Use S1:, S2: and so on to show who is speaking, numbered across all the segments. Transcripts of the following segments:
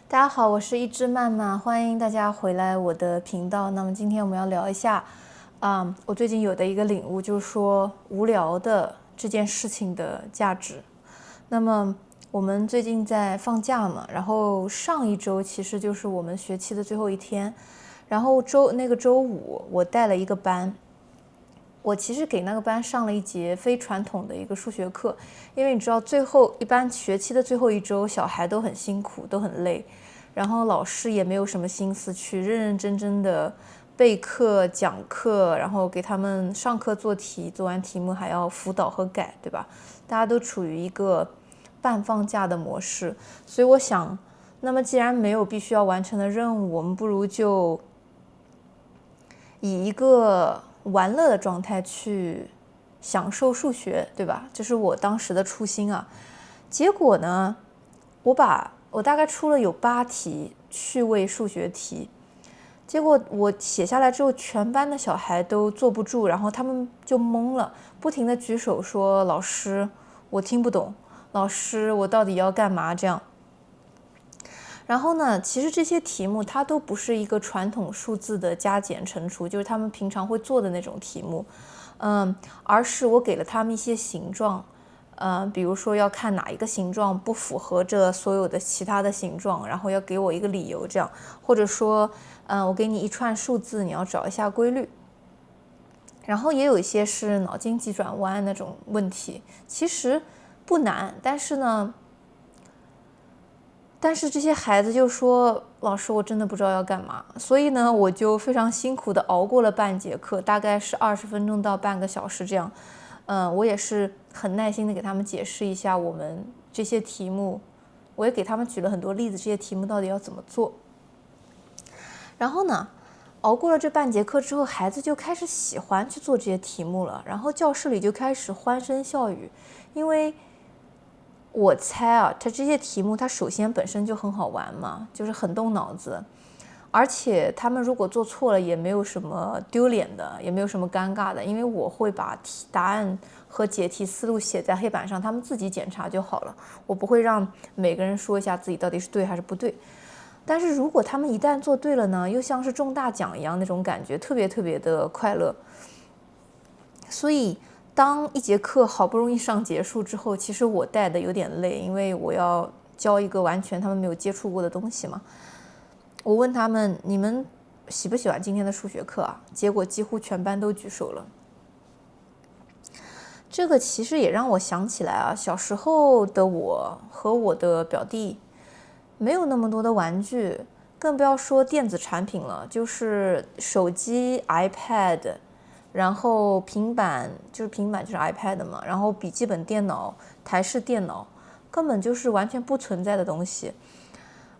S1: 大家好，我是一只曼曼，欢迎大家回来我的频道。那么今天我们要聊一下，我最近有的一个领悟，就是说无聊的这件事情的价值。那么我们最近在放假嘛，然后上一周其实就是我们学期的最后一天，然后周五我带了一个班。我其实给那个班上了一节非传统的一个数学课，因为你知道，一般学期的最后一周，小孩都很辛苦，都很累，然后老师也没有什么心思去认认真真的备课、讲课，然后给他们上课做题，做完题目还要辅导和改，对吧？大家都处于一个半放假的模式，所以我想，那么既然没有必须要完成的任务，我们不如就以一个玩乐的状态去享受数学，对吧？这是我当时的初心啊。结果呢，我大概出了有8题趣味数学题，结果我写下来之后，全班的小孩都坐不住，然后他们就懵了，不停的举手说：“老师，我听不懂。老师，我到底要干嘛？”这样。然后呢，其实这些题目它都不是一个传统数字的加减乘除，就是他们平常会做的那种题目，而是我给了他们一些形状，比如说要看哪一个形状不符合这所有的其他的形状，然后要给我一个理由，这样，或者说，我给你一串数字，你要找一下规律。然后也有一些是脑筋急转弯那种问题，其实不难，但是这些孩子就说：“老师，我真的不知道要干嘛。”所以呢，我就非常辛苦的熬过了半节课，大概是20分钟到半个小时这样。我也是很耐心的给他们解释一下我们这些题目，我也给他们举了很多例子，这些题目到底要怎么做。然后呢，熬过了这半节课之后，孩子就开始喜欢去做这些题目了，然后教室里就开始欢声笑语，因为我猜啊，它这些题目它首先本身就很好玩嘛，就是很动脑子，而且他们如果做错了也没有什么丢脸的，也没有什么尴尬的，因为我会把答案和解题思路写在黑板上，他们自己检查就好了，我不会让每个人说一下自己到底是对还是不对。但是如果他们一旦做对了呢，又像是中大奖一样那种感觉，特别特别的快乐。所以当一节课好不容易上结束之后，其实我带的有点累，因为我要教一个完全他们没有接触过的东西嘛。我问他们：“你们喜不喜欢今天的数学课啊？”结果几乎全班都举手了。这个其实也让我想起来啊，小时候的我和我的表弟没有那么多的玩具，更不要说电子产品了，就是手机、iPad，然后平板就是 iPad 嘛，然后笔记本电脑、台式电脑，根本就是完全不存在的东西。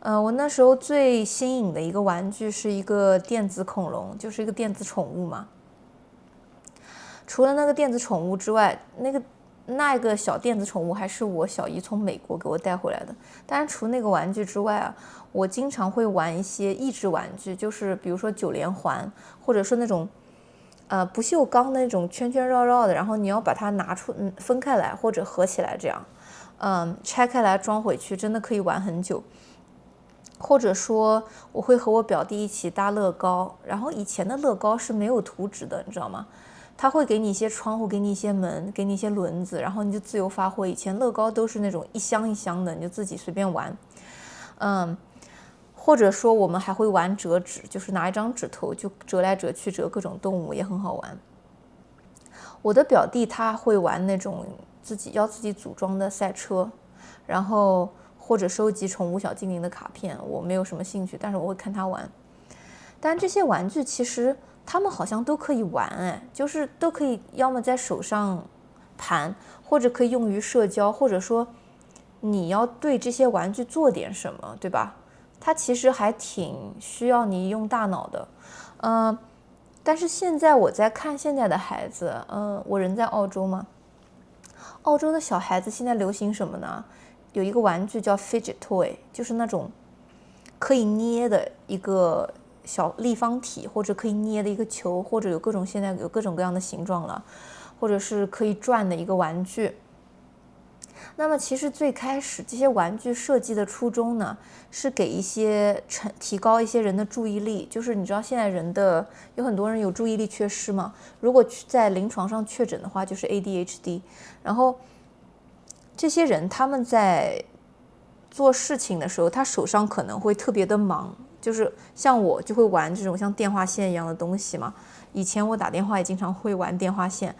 S1: 我那时候最新颖的一个玩具是一个电子恐龙，就是一个电子宠物嘛。除了那个电子宠物之外，那个小电子宠物还是我小姨从美国给我带回来的。当然，除那个玩具之外啊，我经常会玩一些益智玩具，就是比如说9连环，或者说那种不锈钢的那种圈圈绕绕的，然后你要把它分开来或者合起来这样，拆开来装回去，真的可以玩很久。或者说我会和我表弟一起搭乐高，然后以前的乐高是没有图纸的，你知道吗？他会给你一些窗户，给你一些门，给你一些轮子，然后你就自由发挥。以前乐高都是那种一箱一箱的，你就自己随便玩。或者说我们还会玩折纸，就是拿一张纸头就折来折去，折各种动物，也很好玩。我的表弟他会玩那种自己组装的赛车，然后或者收集宠物小精灵的卡片，我没有什么兴趣，但是我会看他玩。但这些玩具其实他们好像都可以玩，就是都可以要么在手上盘，或者可以用于社交，或者说你要对这些玩具做点什么，对吧？它其实还挺需要你用大脑的。但是现在我在看现在的孩子，我人在澳洲嘛，澳洲的小孩子现在流行什么呢？有一个玩具叫 fidget toy， 就是那种可以捏的一个小立方体，或者可以捏的一个球，或者现在有各种各样的形状了，或者是可以转的一个玩具。那么其实最开始这些玩具设计的初衷呢，是给提高一些人的注意力。就是你知道现在有很多人有注意力缺失嘛，如果在临床上确诊的话，就是 ADHD。然后这些人他们在做事情的时候，他手上可能会特别的忙，就是像我就会玩这种像电话线一样的东西嘛。以前我打电话也经常会玩电话线，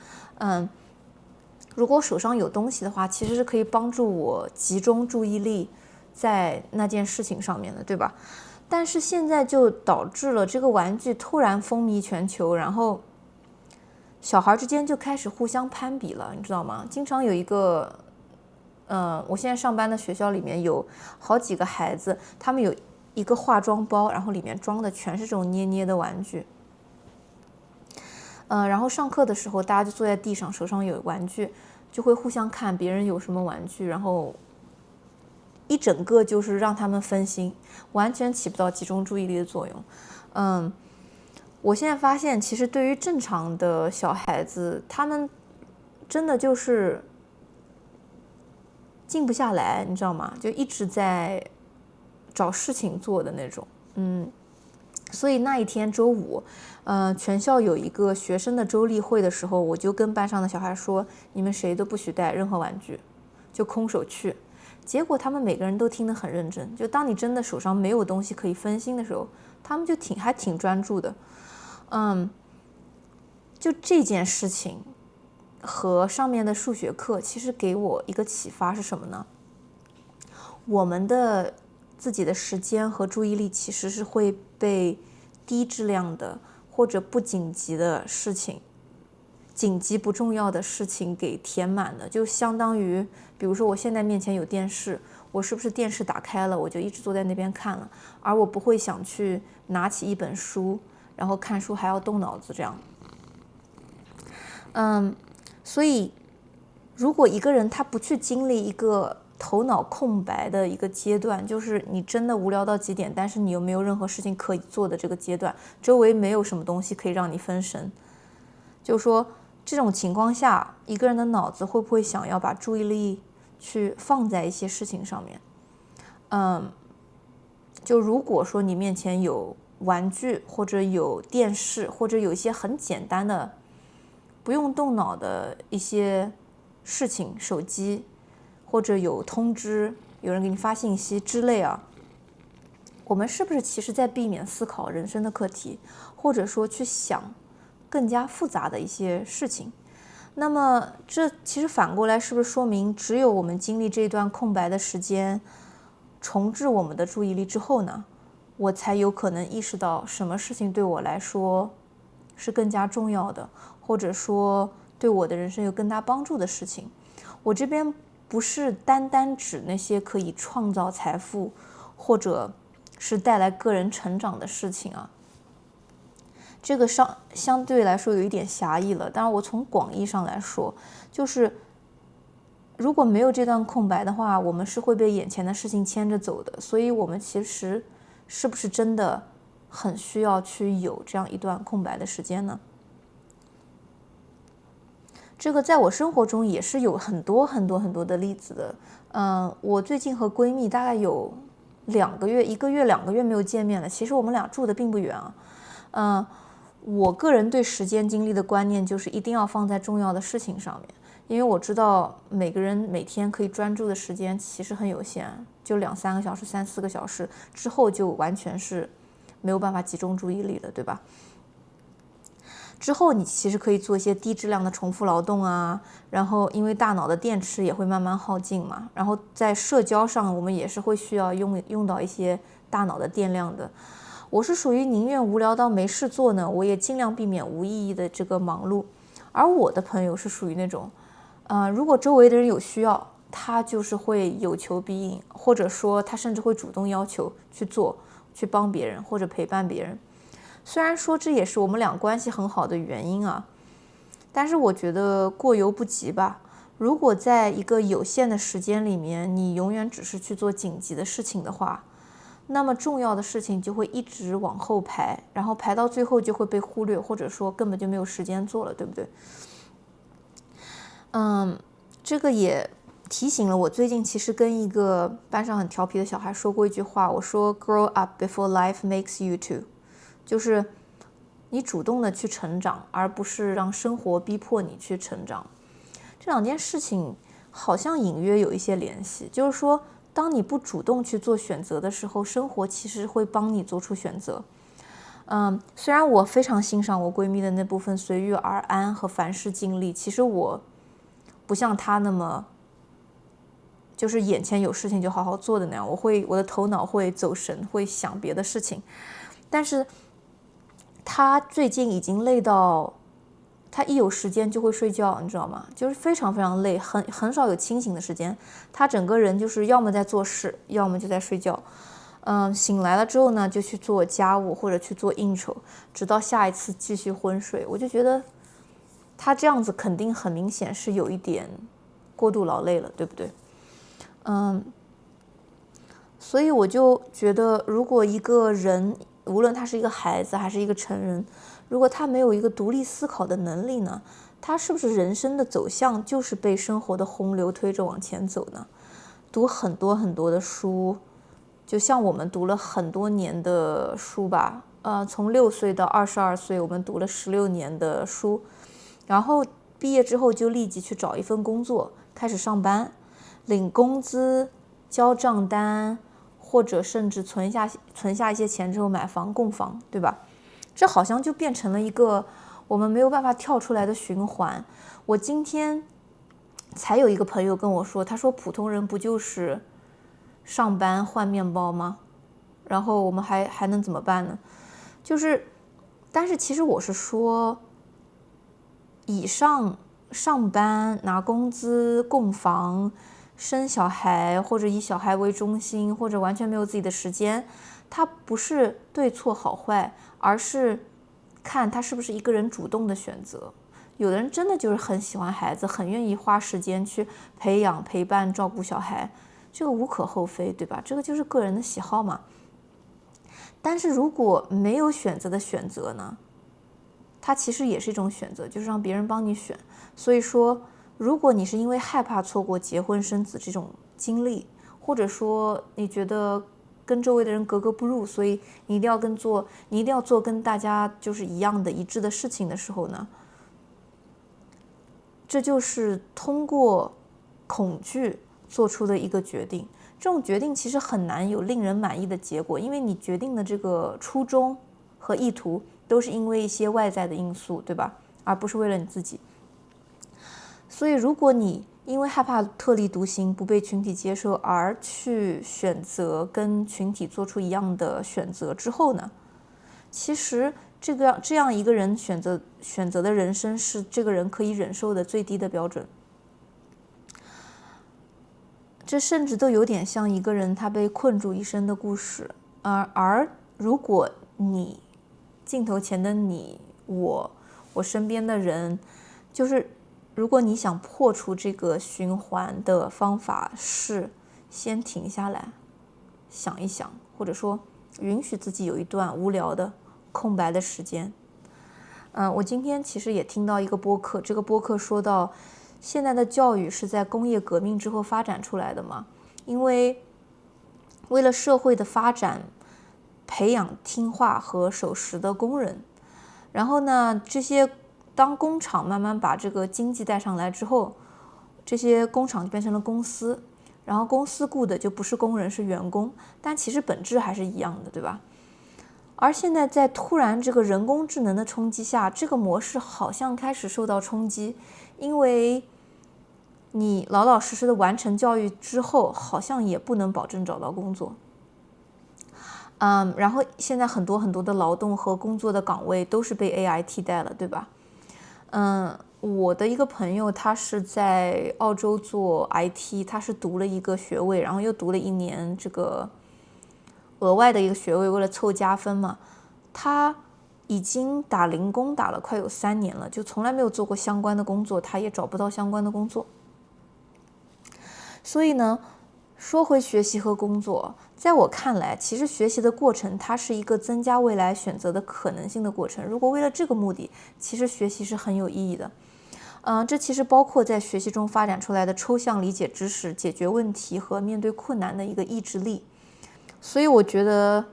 S1: 如果手上有东西的话，其实是可以帮助我集中注意力在那件事情上面的，对吧？但是现在就导致了这个玩具突然风靡全球，然后小孩之间就开始互相攀比了，你知道吗？经常有一个，我现在上班的学校里面有好几个孩子，他们有一个化妆包，然后里面装的全是这种捏捏的玩具。然后上课的时候，大家就坐在地上，手上有玩具，就会互相看别人有什么玩具，然后一整个就是让他们分心，完全起不到集中注意力的作用。我现在发现，其实对于正常的小孩子，他们真的就是静不下来，你知道吗？就一直在找事情做的那种。所以那一天周五，全校有一个学生的周例会的时候，我就跟班上的小孩说，你们谁都不许带任何玩具，就空手去。结果他们每个人都听得很认真，就当你真的手上没有东西可以分心的时候，他们就还挺专注的。就这件事情和上面的数学课其实给我一个启发是什么呢？我们的自己的时间和注意力其实是会被低质量的或者不紧急的事情、紧急不重要的事情给填满的。就相当于比如说我现在面前有电视，我是不是电视打开了我就一直坐在那边看了，而我不会想去拿起一本书，然后看书还要动脑子这样。所以如果一个人他不去经历一个头脑空白的一个阶段，就是你真的无聊到极点，但是你又没有任何事情可以做的这个阶段，周围没有什么东西可以让你分神，就是说这种情况下，一个人的脑子会不会想要把注意力去放在一些事情上面？就如果说你面前有玩具或者有电视，或者有一些很简单的不用动脑的一些事情，手机或者有通知，有人给你发信息之类啊，我们是不是其实在避免思考人生的课题，或者说去想更加复杂的一些事情？那么这其实反过来是不是说明，只有我们经历这段空白的时间，重置我们的注意力之后呢，我才有可能意识到什么事情对我来说是更加重要的，或者说对我的人生有更大帮助的事情。我这边不是单单指那些可以创造财富或者是带来个人成长的事情啊，这个相对来说有一点狭义了。当然我从广义上来说，就是如果没有这段空白的话，我们是会被眼前的事情牵着走的。所以我们其实是不是真的很需要去有这样一段空白的时间呢？这个在我生活中也是有很多的例子的。我最近和闺蜜大概有1个月2个月没有见面了。其实我们俩住的并不远啊。我个人对时间精力的观念就是一定要放在重要的事情上面，因为我知道每个人每天可以专注的时间其实很有限，就2-3个小时、3-4个小时之后就完全是没有办法集中注意力了，对吧？之后你其实可以做一些低质量的重复劳动啊，然后因为大脑的电池也会慢慢耗尽嘛，然后在社交上我们也是会需要用到一些大脑的电量的。我是属于宁愿无聊到没事做呢，我也尽量避免无意义的这个忙碌。而我的朋友是属于那种，如果周围的人有需要，他就是会有求必应，或者说他甚至会主动要求去做，去帮别人或者陪伴别人。虽然说这也是我们俩关系很好的原因啊，但是我觉得过犹不及吧。如果在一个有限的时间里面，你永远只是去做紧急的事情的话，那么重要的事情就会一直往后排，然后排到最后就会被忽略，或者说根本就没有时间做了，对不对？这个也提醒了我最近其实跟一个班上很调皮的小孩说过一句话，我说 grow up before life makes you to， 就是你主动的去成长，而不是让生活逼迫你去成长。这两件事情好像隐约有一些联系，就是说当你不主动去做选择的时候，生活其实会帮你做出选择。虽然我非常欣赏我闺蜜的那部分随遇而安和凡事尽力，其实我不像她那么就是眼前有事情就好好做的那样，我的头脑会走神，会想别的事情。但是她最近已经累到，她一有时间就会睡觉，你知道吗？就是非常非常累，很少有清醒的时间。她整个人就是要么在做事，要么就在睡觉。醒来了之后呢，就去做家务或者去做应酬，直到下一次继续昏睡。我就觉得她这样子肯定很明显是有一点过度劳累了，对不对？所以我就觉得，如果一个人，无论他是一个孩子还是一个成人，如果他没有一个独立思考的能力呢，他是不是人生的走向就是被生活的洪流推着往前走呢？读很多很多的书，就像我们读了很多年的书吧，从6岁到22岁，我们读了16年的书，然后毕业之后就立即去找一份工作，开始上班，领工资，交账单，或者甚至存下一些钱之后买房供房，对吧？这好像就变成了一个我们没有办法跳出来的循环。我今天才有一个朋友跟我说，他说普通人不就是上班换面包吗？然后我们还能怎么办呢？但是其实我是说，以上上班拿工资供房生小孩，或者以小孩为中心，或者完全没有自己的时间，它不是对错好坏，而是看他是不是一个人主动的选择。有的人真的就是很喜欢孩子，很愿意花时间去培养、陪伴、照顾小孩，这个无可厚非，对吧？这个就是个人的喜好嘛。但是如果没有选择的选择呢，它其实也是一种选择，就是让别人帮你选。所以说，如果你是因为害怕错过结婚生子这种经历，或者说你觉得跟周围的人格格不入，所以你一定要做跟大家就是一样的一致的事情的时候呢，这就是通过恐惧做出的一个决定。这种决定其实很难有令人满意的结果，因为你决定的这个初衷和意图都是因为一些外在的因素，对吧？而不是为了你自己。所以如果你因为害怕特立独行不被群体接受而去选择跟群体做出一样的选择之后呢，其实这样一个人选择的人生是这个人可以忍受的最低的标准。这甚至都有点像一个人他被困住一生的故事。而如果你镜头前的你，我身边的人，就是如果你想破除这个循环的方法是先停下来想一想，或者说允许自己有一段无聊的空白的时间。我今天其实也听到一个播客，这个播客说到现在的教育是在工业革命之后发展出来的嘛，因为为了社会的发展，培养听话和守时的工人，然后呢，当工厂慢慢把这个经济带上来之后，这些工厂就变成了公司，然后公司雇的就不是工人，是员工，但其实本质还是一样的，对吧？而现在在突然这个人工智能的冲击下，这个模式好像开始受到冲击，因为你老老实实的完成教育之后，好像也不能保证找到工作。然后现在很多很多的劳动和工作的岗位都是被 AI 替代了，对吧？我的一个朋友，他是在澳洲做 IT， 他是读了一个学位，然后又读了1年这个额外的一个学位，为了凑加分嘛。他已经打零工打了快有3年了，就从来没有做过相关的工作，他也找不到相关的工作。所以呢，说回学习和工作，在我看来，其实学习的过程它是一个增加未来选择的可能性的过程。如果为了这个目的，其实学习是很有意义的。这其实包括在学习中发展出来的抽象理解知识、解决问题和面对困难的一个意志力。所以我觉得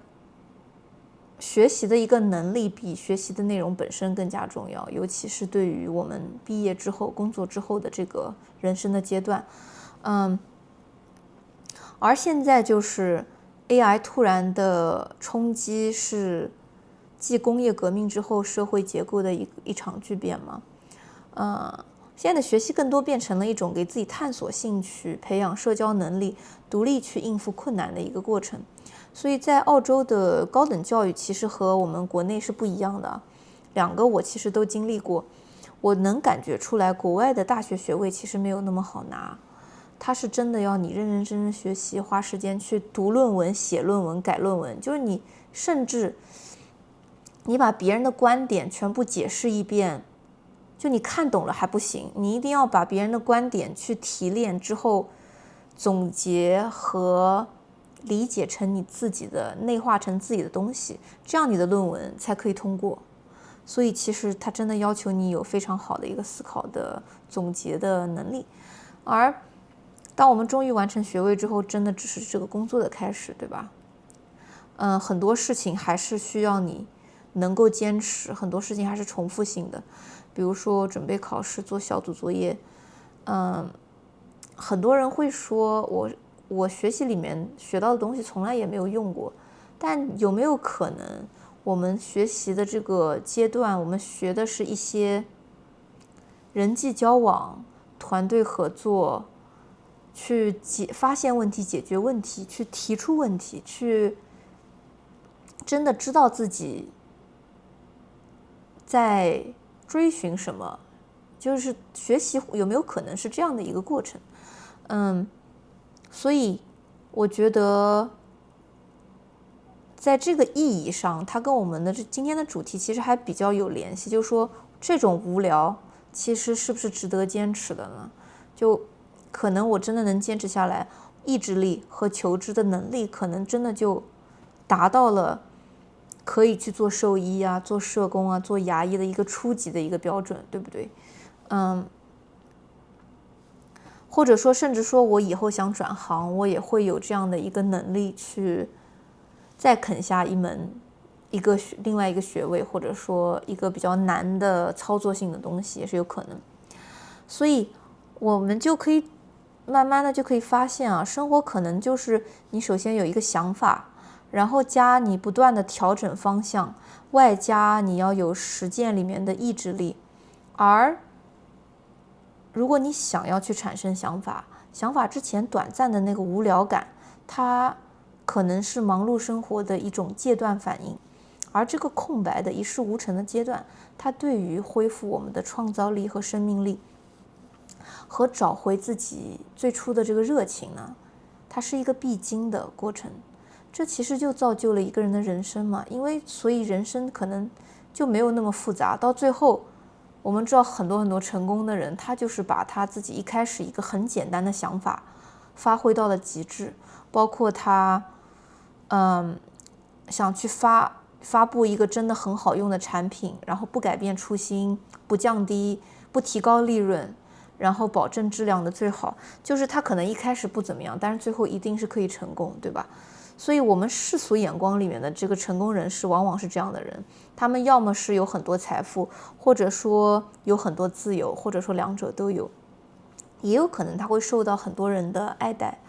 S1: 学习的一个能力比学习的内容本身更加重要，尤其是对于我们毕业之后、工作之后的这个人生的阶段。而现在就是 AI 突然的冲击，是继工业革命之后社会结构的一场巨变嘛。现在的学习更多变成了一种给自己探索兴趣、培养社交能力、独立去应付困难的一个过程。所以在澳洲的高等教育其实和我们国内是不一样的，两个我其实都经历过，我能感觉出来国外的大学学位其实没有那么好拿，它是真的要你认认真真学习，花时间去读论文、写论文、改论文，就是你甚至你把别人的观点全部解释一遍，就你看懂了还不行，你一定要把别人的观点去提炼之后总结和理解成你自己的，内化成自己的东西，这样你的论文才可以通过。所以其实它真的要求你有非常好的一个思考的总结的能力。而当我们终于完成学位之后，真的只是这个工作的开始，对吧？很多事情还是需要你能够坚持，很多事情还是重复性的，比如说准备考试、做小组作业。很多人会说我学习里面学到的东西从来也没有用过，但有没有可能我们学习的这个阶段，我们学的是一些人际交往、团队合作，去发现问题、解决问题，去提出问题，去真的知道自己在追寻什么，就是学习有没有可能是这样的一个过程。所以我觉得在这个意义上，它跟我们的今天的主题其实还比较有联系，就是说这种无聊其实是不是值得坚持的呢？就可能我真的能坚持下来，意志力和求知的能力可能真的就达到了可以去做兽医啊、做社工啊、做牙医的一个初级的一个标准，对不对？或者说甚至说我以后想转行，我也会有这样的一个能力去再啃下另外一个学位，或者说一个比较难的操作性的东西也是有可能。所以我们就可以慢慢的就可以发现啊，生活可能就是你首先有一个想法，然后加你不断的调整方向，外加你要有实践里面的意志力。而如果你想要去产生想法之前短暂的那个无聊感，它可能是忙碌生活的一种戒断反应，而这个空白的一事无成的阶段，它对于恢复我们的创造力和生命力和找回自己最初的这个热情呢，它是一个必经的过程。这其实就造就了一个人的人生嘛，所以人生可能就没有那么复杂，到最后我们知道很多很多成功的人，他就是把他自己一开始一个很简单的想法发挥到了极致，包括他想去发布一个真的很好用的产品，然后不改变初心，不降低，不提高利润，然后保证质量的最好，就是他可能一开始不怎么样，但是最后一定是可以成功，对吧？所以我们世俗眼光里面的这个成功人士往往是这样的人，他们要么是有很多财富，或者说有很多自由，或者说两者都有，也有可能他会受到很多人的爱戴，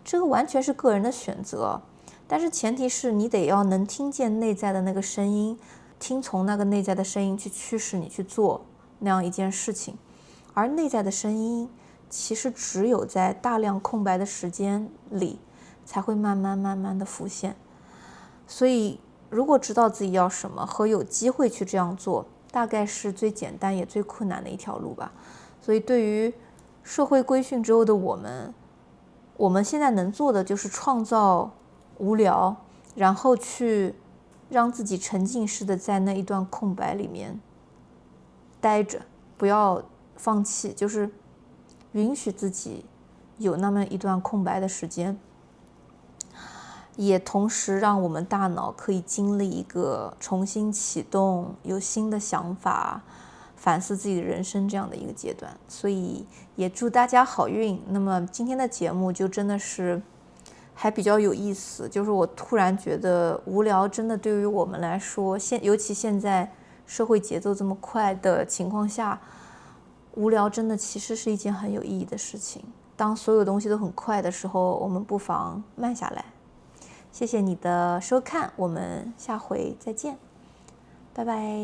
S1: 这个完全是个人的选择，但是前提是你得要能听见内在的那个声音，听从那个内在的声音去驱使你去做那样一件事情。而内在的声音其实只有在大量空白的时间里才会慢慢的浮现。所以如果知道自己要什么和有机会去这样做，大概是最简单也最困难的一条路吧。所以对于社会规训之后的我们现在能做的就是创造无聊，然后去让自己沉浸式的在那一段空白里面待着，不要放弃，就是允许自己有那么一段空白的时间，也同时让我们大脑可以经历一个重新启动，有新的想法，反思自己的人生这样的一个阶段，所以也祝大家好运。那么今天的节目就真的是还比较有意思，就是我突然觉得无聊真的对于我们来说，尤其现在社会节奏这么快的情况下，无聊真的其实是一件很有意义的事情。当所有东西都很快的时候，我们不妨慢下来。谢谢你的收看，我们下回再见，拜拜。